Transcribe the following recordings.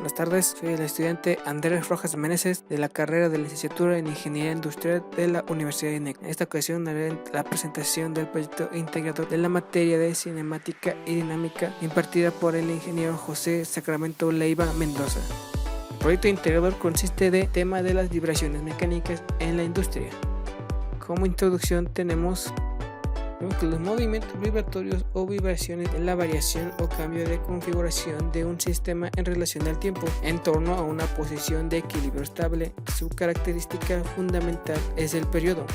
Buenas tardes, soy el estudiante Andrés Rojas Meneses de la carrera de licenciatura en Ingeniería Industrial de la Universidad de INEC. En esta ocasión haré la presentación del proyecto integrador de la materia de cinemática y dinámica impartida por el ingeniero José Sacramento Leiva Mendoza. El proyecto integrador consiste de tema de las vibraciones mecánicas en la industria. Como introducción tenemos que los movimientos vibratorios o vibraciones es la variación o cambio de configuración de un sistema en relación al tiempo en torno a una posición de equilibrio estable. Su característica fundamental es el periodo,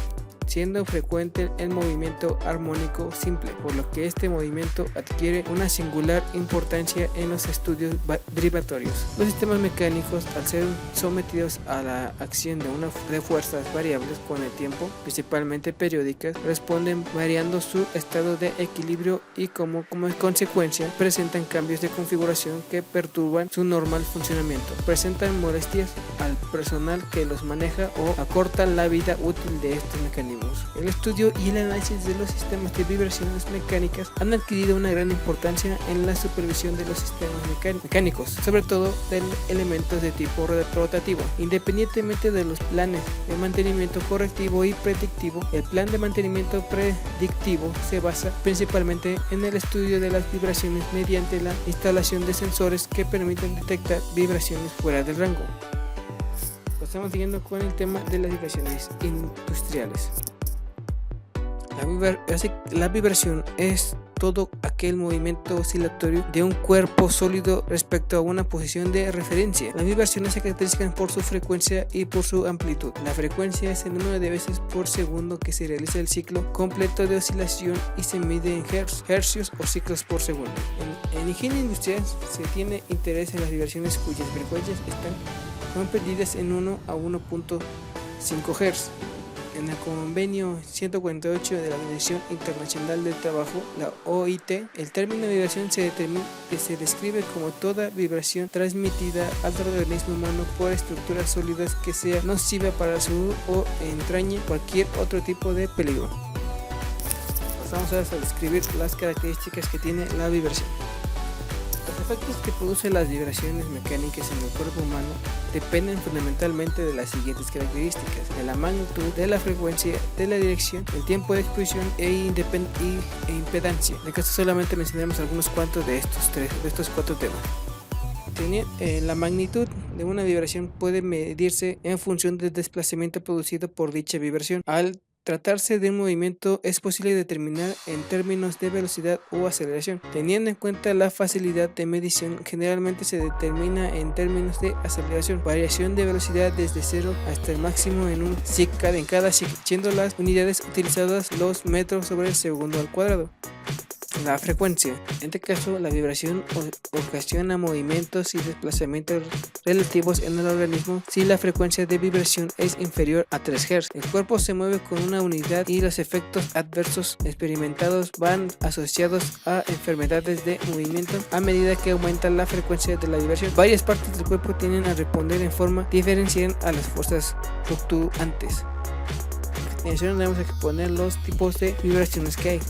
siendo frecuente el movimiento armónico simple, por lo que este movimiento adquiere una singular importancia en los estudios vibratorios. Los sistemas mecánicos, al ser sometidos a la acción de fuerzas variables con el tiempo, principalmente periódicas, responden variando su estado de equilibrio y como consecuencia presentan cambios de configuración que perturban su normal funcionamiento, presentan molestias al personal que los maneja o acortan la vida útil de estos mecanismos. El estudio y el análisis de los sistemas de vibraciones mecánicas han adquirido una gran importancia en la supervisión de los sistemas mecánicos, sobre todo de elementos de tipo rotativo. Independientemente de los planes de mantenimiento correctivo y predictivo, el plan de mantenimiento predictivo se basa principalmente en el estudio de las vibraciones mediante la instalación de sensores que permiten detectar vibraciones fuera del rango. Estamos siguiendo con el tema de las vibraciones industriales. La vibración es todo aquel movimiento oscilatorio de un cuerpo sólido respecto a una posición de referencia. Las vibraciones se caracterizan por su frecuencia y por su amplitud. La frecuencia es el número de veces por segundo que se realiza el ciclo completo de oscilación y se mide en hercios o ciclos por segundo. En ingeniería industrial se tiene interés en las vibraciones cuyas frecuencias están comprendidas en 1 a 1.5 Hz. En el convenio 148 de la Organización Internacional del Trabajo, la OIT, el término vibración se describe como toda vibración transmitida al organismo humano por estructuras sólidas que sea nociva para la salud o entrañe cualquier otro tipo de peligro. Pasamos ahora a describir las características que tiene la vibración. Los efectos que producen las vibraciones mecánicas en el cuerpo humano dependen fundamentalmente de las siguientes características: de la magnitud, de la frecuencia, de la dirección, el tiempo de exposición e impedancia. En caso solamente mencionaremos algunos cuantos de estos cuatro temas. La magnitud de una vibración puede medirse en función del desplazamiento producido por dicha vibración. Al tratarse de un movimiento, es posible determinar en términos de velocidad o aceleración. Teniendo en cuenta la facilidad de medición, generalmente se determina en términos de aceleración, variación de velocidad desde 0 hasta el máximo en un ciclo en cada ciclo, siendo las unidades utilizadas los metros sobre el segundo al cuadrado. La frecuencia. En este caso, la vibración ocasiona movimientos y desplazamientos relativos en el organismo si la frecuencia de vibración es inferior a 3 Hz. El cuerpo se mueve con una unidad y los efectos adversos experimentados van asociados a enfermedades de movimiento a medida que aumenta la frecuencia de la vibración. Varias partes del cuerpo tienden a responder en forma diferencial a las fuerzas fluctuantes. A continuación vamos a exponer los tipos de vibraciones que hay.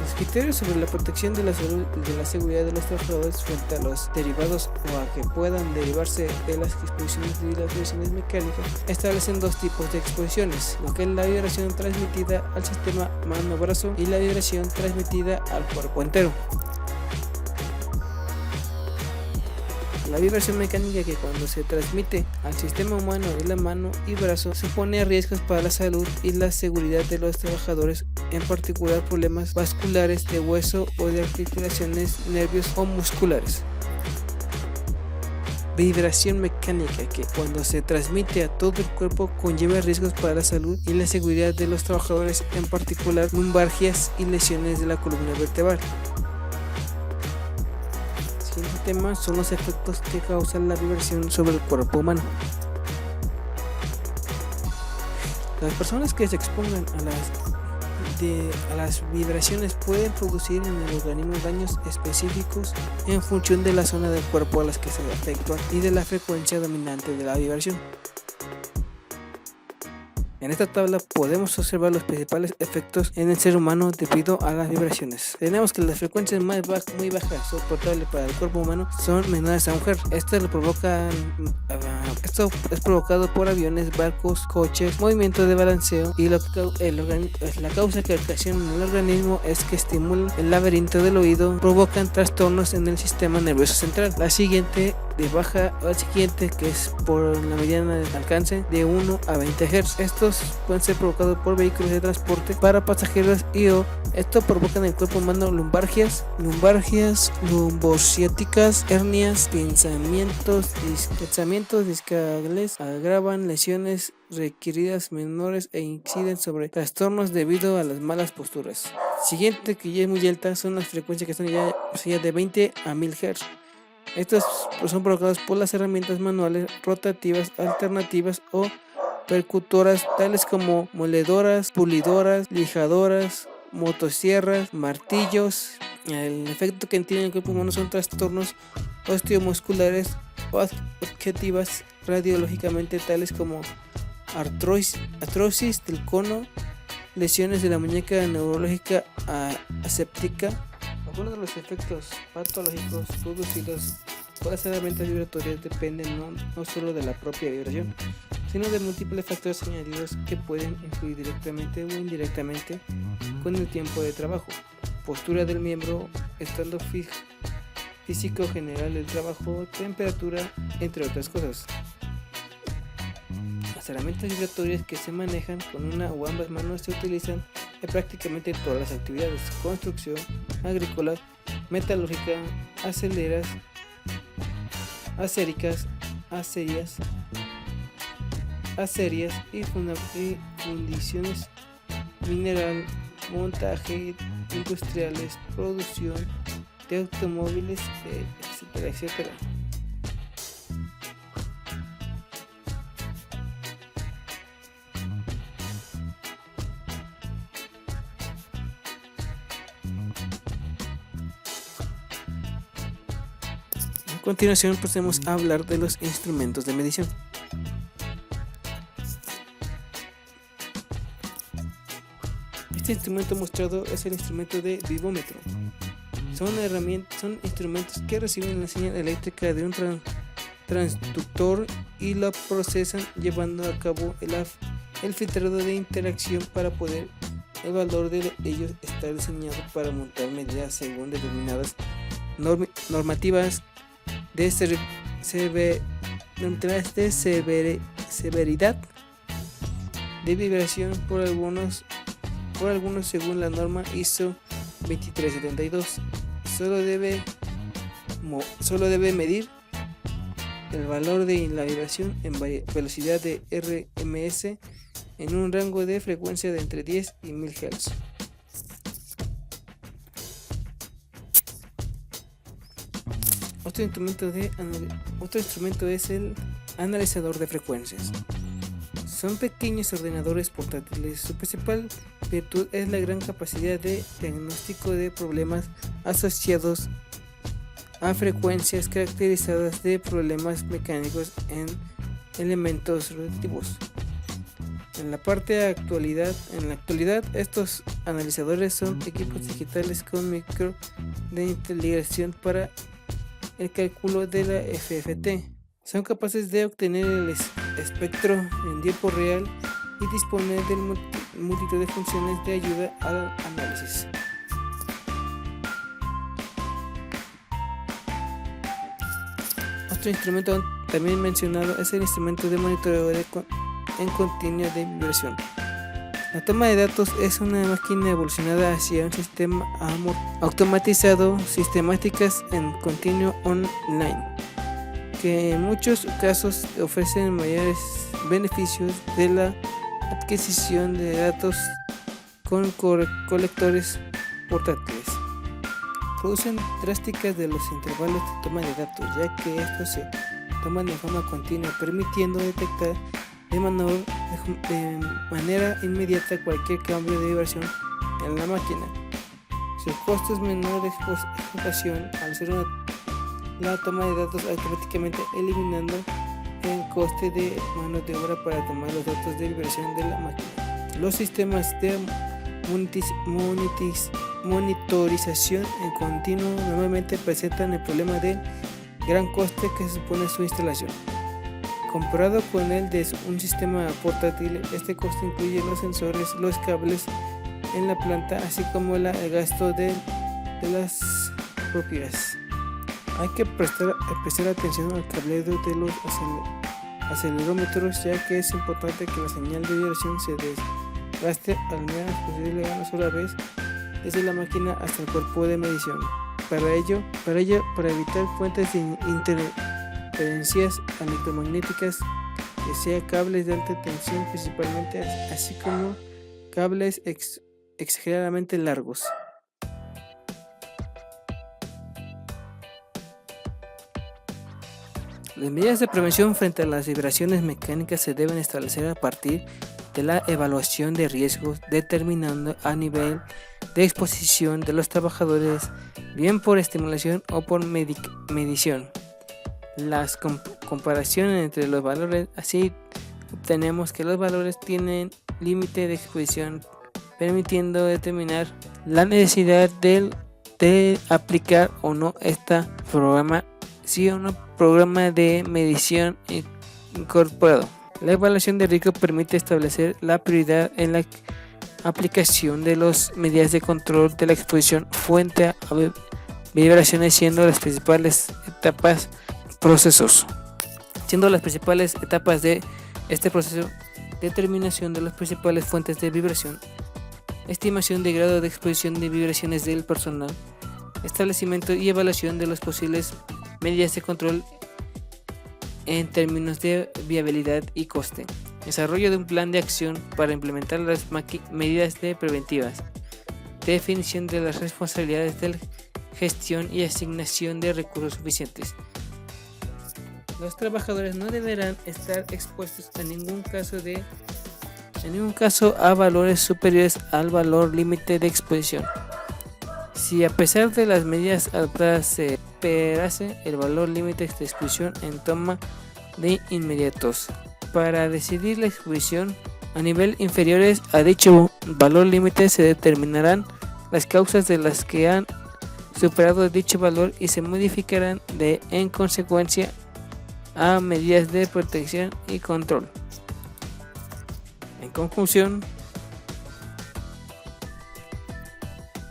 Los criterios sobre la protección de la salud y de la seguridad de los trabajadores frente a los derivados o a que puedan derivarse de las exposiciones de las vibraciones mecánicas establecen dos tipos de exposiciones, lo que es la vibración transmitida al sistema mano-brazo y la vibración transmitida al cuerpo entero. La vibración mecánica, que cuando se transmite al sistema humano de la mano y brazo, supone riesgos para la salud y la seguridad de los trabajadores, en particular problemas vasculares de hueso o de articulaciones, nervios o musculares. Vibración mecánica, que cuando se transmite a todo el cuerpo conlleva riesgos para la salud y la seguridad de los trabajadores, en particular lumbalgias y lesiones de la columna vertebral. El siguiente tema son los efectos que causan la vibración sobre el cuerpo humano. Las personas que se expongan a las vibraciones pueden producir en el organismo daños específicos en función de la zona del cuerpo a las que se afectan y de la frecuencia dominante de la vibración. En esta tabla podemos observar los principales efectos en el ser humano debido a las vibraciones. Tenemos que las frecuencias muy bajas soportables para el cuerpo humano son menores a un Hz. Esto es provocado por aviones, barcos, coches, movimientos de balanceo, y la causa que ocasiona en el organismo es que estimulan el laberinto del oído, provocan trastornos en el sistema nervioso central. La siguiente que es por la mediana de alcance de 1 a 20 Hz. Estos pueden ser provocados por vehículos de transporte para pasajeros esto provoca en el cuerpo humano lumbalgias, lumbociáticas, hernias, pensamientos discales, agravan lesiones requeridas menores e inciden sobre trastornos debido a las malas posturas. Siguiente, que ya es muy alta, son las frecuencias que están ya de 20 a 1000 Hz. Estos son provocados por las herramientas manuales, rotativas, alternativas o percutoras, tales como moledoras, pulidoras, lijadoras, motosierras, martillos. El efecto que tiene el cuerpo humano son trastornos osteomusculares o objetivas radiológicamente, tales como artrosis del cono, lesiones de la muñeca neurológica aséptica. Algunos de los efectos patológicos producidos por las herramientas vibratorias dependen no solo de la propia vibración, sino de múltiples factores añadidos que pueden influir directamente o indirectamente con el tiempo de trabajo, postura del miembro, estado físico general del trabajo, temperatura, entre otras cosas. Las herramientas vibratorias que se manejan con una o ambas manos se utilizan en prácticamente todas las actividades: construcción, agrícola, metalúrgica, acerias y fundiciones, mineral, montaje, industriales, producción de automóviles, etcétera. A continuación pasemos a hablar de los instrumentos de medición. Este instrumento mostrado es el instrumento de vibrómetro. Son instrumentos que reciben la señal eléctrica de un transductor y la procesan, llevando a cabo el filtrado de interacción para poder el valor de ellos está diseñado para montar medidas según determinadas normativas de severidad de vibración, por algunos según la norma ISO 2372. Solo debe medir el valor de la vibración en velocidad de RMS en un rango de frecuencia de entre 10 y 1000 Hz. Otro instrumento es el analizador de frecuencias. Son pequeños ordenadores portátiles. Su principal virtud es la gran capacidad de diagnóstico de problemas asociados a frecuencias caracterizadas de problemas mecánicos en elementos relativos. En la actualidad, estos analizadores son equipos digitales con micro de integración para el cálculo de la FFT. Son capaces de obtener el espectro en tiempo real y disponer de multitud de funciones de ayuda al análisis. Otro instrumento también mencionado es el instrumento de monitoreo en continuo de vibración. La toma de datos es una máquina evolucionada hacia un sistema automatizado, sistemáticas en continuo online, que en muchos casos ofrecen mayores beneficios de la adquisición de datos con colectores portátiles. Producen drásticas de los intervalos de toma de datos, ya que estos se toman de forma continua, permitiendo detectar de manera inmediata cualquier cambio de vibración en la máquina. Su costo es menor de explotación al hacer la toma de datos automáticamente, eliminando en coste de mano de obra para tomar los datos de vibración de la máquina. Los sistemas de monitorización en continuo normalmente presentan el problema del gran coste que supone su instalación. Comparado con el de un sistema portátil, este coste incluye los sensores, los cables en la planta, así como el gasto de las propiedades. Hay que prestar atención al cableado de los acelerómetros, ya que es importante que la señal de vibración se desgaste al menos posible una sola vez desde la máquina hasta el cuerpo de medición. Para evitar fuentes de interferencias electromagnéticas, que sea cables de alta tensión principalmente, así como cables exageradamente largos. Las medidas de prevención frente a las vibraciones mecánicas se deben establecer a partir de la evaluación de riesgos, determinando a nivel de exposición de los trabajadores, bien por estimulación o por medición. Las comparaciones entre los valores, así obtenemos que los valores tienen límite de exposición, permitiendo determinar la necesidad de aplicar o no este programa, sí o no programa de medición incorporado. La evaluación de riesgo permite establecer la prioridad en la aplicación de las medidas de control de la exposición fuente a vibraciones, siendo las principales etapas de este proceso: determinación de las principales fuentes de vibración, estimación de grado de exposición de vibraciones del personal, establecimiento y evaluación de las posibles medidas de control en términos de viabilidad y coste, desarrollo de un plan de acción para implementar las medidas preventivas, definición de las responsabilidades de gestión y asignación de recursos suficientes. Los trabajadores no deberán estar expuestos en ningún caso a valores superiores al valor límite de exposición. Si a pesar de las medidas adoptadas se superase el valor límite de exposición en toma de inmediatos, para decidir la exposición a nivel inferiores a dicho valor límite se determinarán las causas de las que han superado dicho valor y se modificarán en consecuencia a medidas de protección y control. En conclusión,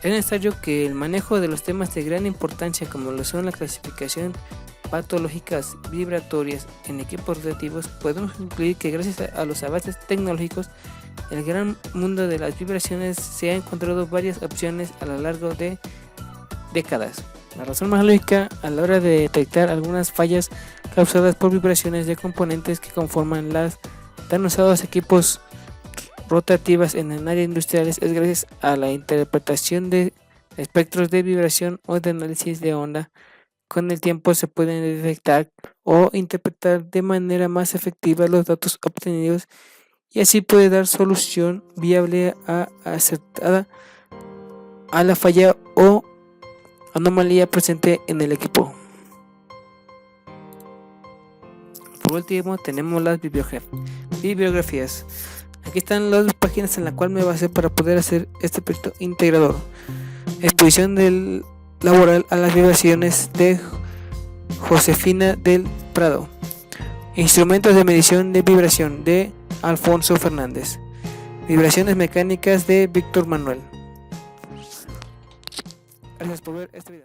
es necesario que el manejo de los temas de gran importancia, como lo son la clasificación patológicas vibratorias en equipos rotativos, podemos concluir que gracias a los avances tecnológicos, el gran mundo de las vibraciones se ha encontrado varias opciones a lo largo de décadas. La razón más lógica a la hora de detectar algunas fallas causadas por vibraciones de componentes que conforman las tan usados equipos rotativas en el área industriales es gracias a la interpretación de espectros de vibración o de análisis de onda. Con el tiempo se pueden detectar o interpretar de manera más efectiva los datos obtenidos y así puede dar solución viable acertada a la falla o anomalía presente en el equipo. Por último tenemos las bibliografías. Aquí están las páginas en las cuales me basé para poder hacer este proyecto integrador. Exposición laboral a las vibraciones de Josefina del Prado. Instrumentos de medición de vibración de Alfonso Fernández. Vibraciones mecánicas de Víctor Manuel. Gracias por ver este video.